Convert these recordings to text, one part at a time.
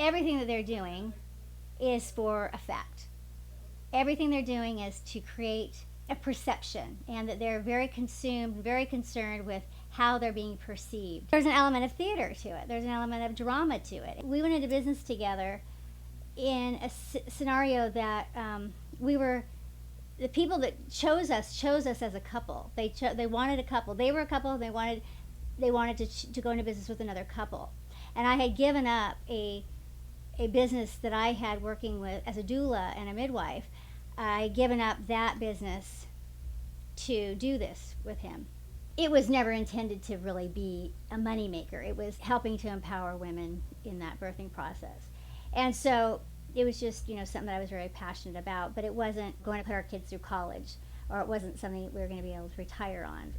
everything that they're doing is for effect. Everything they're doing is to create a perception, and that they're very consumed, very concerned with how they're being perceived. There's an element of theater to it. There's an element of drama to it. We went into business together in a scenario that we were, the people that chose us as a couple. They wanted a couple. They were a couple, and they wanted to go into business with another couple. And I had given up a business that I had working with as a doula and a midwife. I had given up that business to do this with him. It was never intended to really be a moneymaker. It was helping to empower women in that birthing process. And so it was just, something that I was very passionate about, but it wasn't going to put our kids through college, or it wasn't something we were going to be able to retire on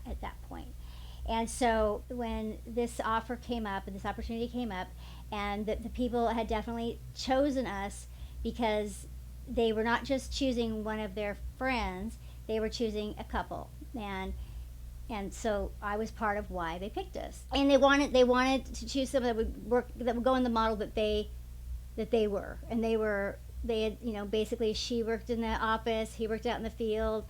at that point. And so when this offer came up and this opportunity came up, and the people had definitely chosen us because they were not just choosing one of their friends, they were choosing a couple. And so I was part of why they picked us. And they wanted to choose someone that would go in the model that they were. And they had, basically she worked in the office, he worked out in the field.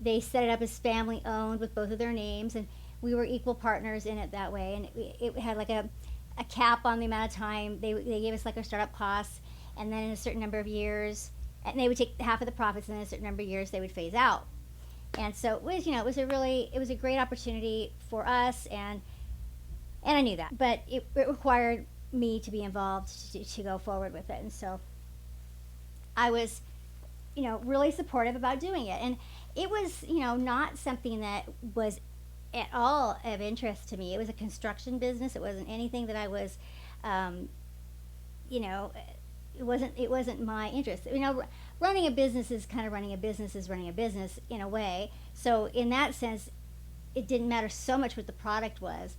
They set it up as family owned with both of their names, and we were equal partners in it that way. And it had like a cap on the amount of time. They gave us like our startup costs, and then in a certain number of years, and they would take half of the profits, and in a certain number of years they would phase out. And so it was, it was a great opportunity for us, and I knew that, but it required me to be involved to go forward with it. And so I was, really supportive about doing it. And it was, not something that was at all of interest to me. It was a construction business. It wasn't anything that I was, it wasn't my interest. Running a business is kind of running a business in a way. So in that sense, it didn't matter so much what the product was.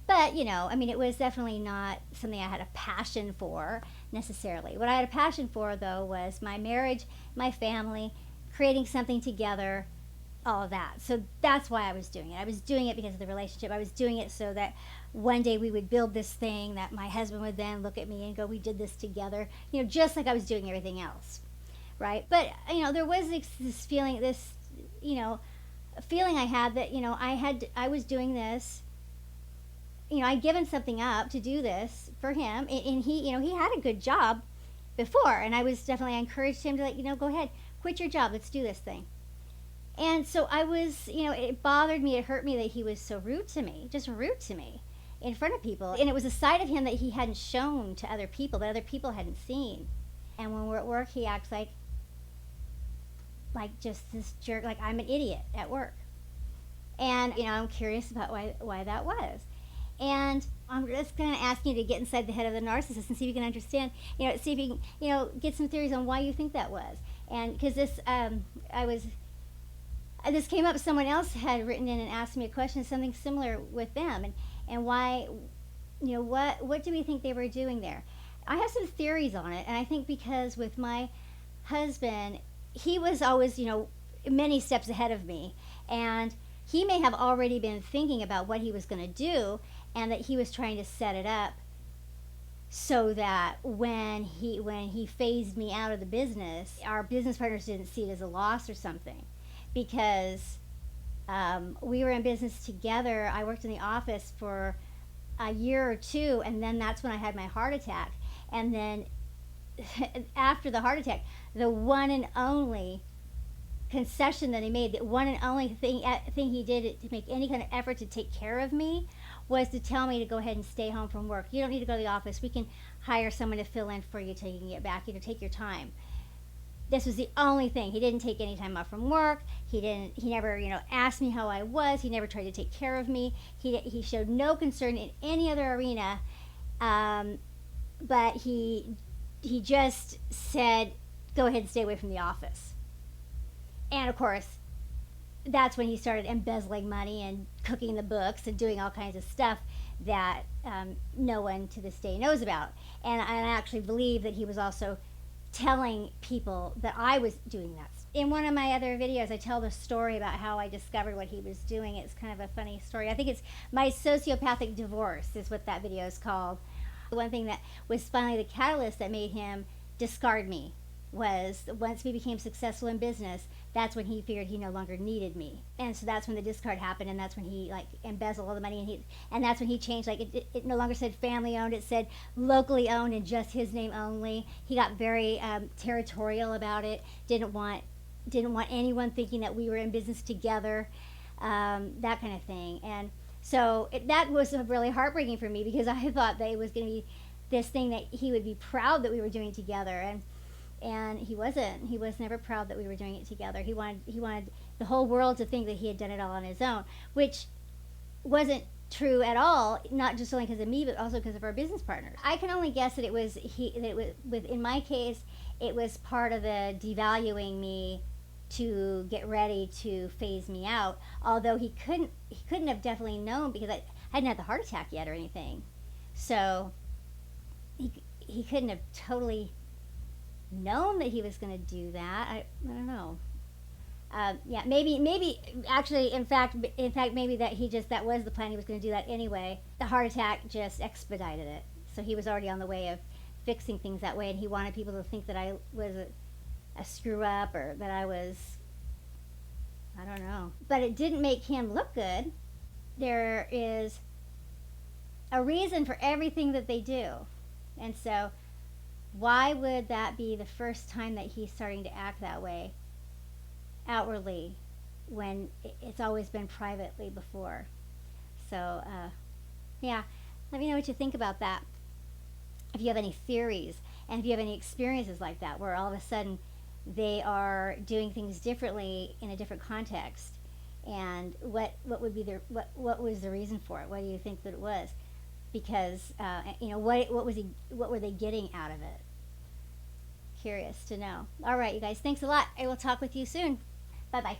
But, it was definitely not something I had a passion for necessarily. What I had a passion for, though, was my marriage, my family, creating something together, all of that. So that's why I was doing it. I was doing it because of the relationship. I was doing it so that one day we would build this thing that my husband would then look at me and go, we did this together, just like I was doing everything else, right? But, there was this feeling, a feeling I had that, I was doing this. I'd given something up to do this for him, and he had a good job before, and I definitely encouraged him to go ahead, quit your job, let's do this thing. And so I was, it bothered me, it hurt me that he was so rude to me in front of people. And it was a side of him that he hadn't shown to other people, that other people hadn't seen. And when we're at work, he acts like just this jerk, like I'm an idiot at work. And, I'm curious about why that was. And I'm just going to ask you to get inside the head of the narcissist and see if you can understand, see if you can, get some theories on why you think that was. And because this came up, someone else had written in and asked me a question, something similar with them, and why, what do we think they were doing there? I have some theories on it, and I think because with my husband, he was always, many steps ahead of me, and he may have already been thinking about what he was going to do, and that he was trying to set it up so that when he phased me out of the business, our business partners didn't see it as a loss or something. Because we were in business together. I worked in the office for a year or two, and then that's when I had my heart attack. And then after the heart attack, the one and only concession that he made, the one and only thing he did to make any kind of effort to take care of me, was to tell me to go ahead and stay home from work. You don't need to go to the office. We can hire someone to fill in for you till you can get back. Take your time. This was the only thing. He didn't take any time off from work. He never, asked me how I was. He never tried to take care of me. He showed no concern in any other arena. But he just said, go ahead and stay away from the office. And of course, that's when he started embezzling money and cooking the books and doing all kinds of stuff that no one to this day knows about. And I actually believe that he was also telling people that I was doing that. In one of my other videos, I tell the story about how I discovered what he was doing. It's kind of a funny story. I think it's My Sociopathic Divorce is what that video is called. One thing that was finally the catalyst that made him discard me was once we became successful in business, that's when he figured he no longer needed me. And so that's when the discard happened, and that's when he like embezzled all the money, and that's when he changed, like it no longer said family owned, it said locally owned and just his name only. He got very territorial about it, didn't want anyone thinking that we were in business together, that kind of thing. And so that was really heartbreaking for me, because I thought that it was going to be this thing that he would be proud that we were doing together, and he wasn't. He was never proud that we were doing it together. He wanted the whole world to think that he had done it all on his own, which wasn't true at all. Not just only because of me, but also because of our business partners. I can only guess that it was in my case, it was part of the devaluing me to get ready to phase me out. Although he couldn't have definitely known, because I hadn't had the heart attack yet or anything, so he couldn't have totally known that he was going to do that. I don't know. Yeah, maybe actually, in fact, maybe that was the plan. He was going to do that anyway. The heart attack just expedited it. So he was already on the way of fixing things that way, and he wanted people to think that I was a screw up, or that I was, I don't know. But it didn't make him look good. There is a reason for everything that they do. And so why would that be the first time that he's starting to act that way outwardly, when it's always been privately before? So yeah, let me know what you think about that. If you have any theories, and if you have any experiences like that, where all of a sudden they are doing things differently in a different context, and what would be what was the reason for it? What do you think that it was? Because what were they getting out of it? Curious to know. All right, you guys, thanks a lot. I will talk with you soon. Bye bye.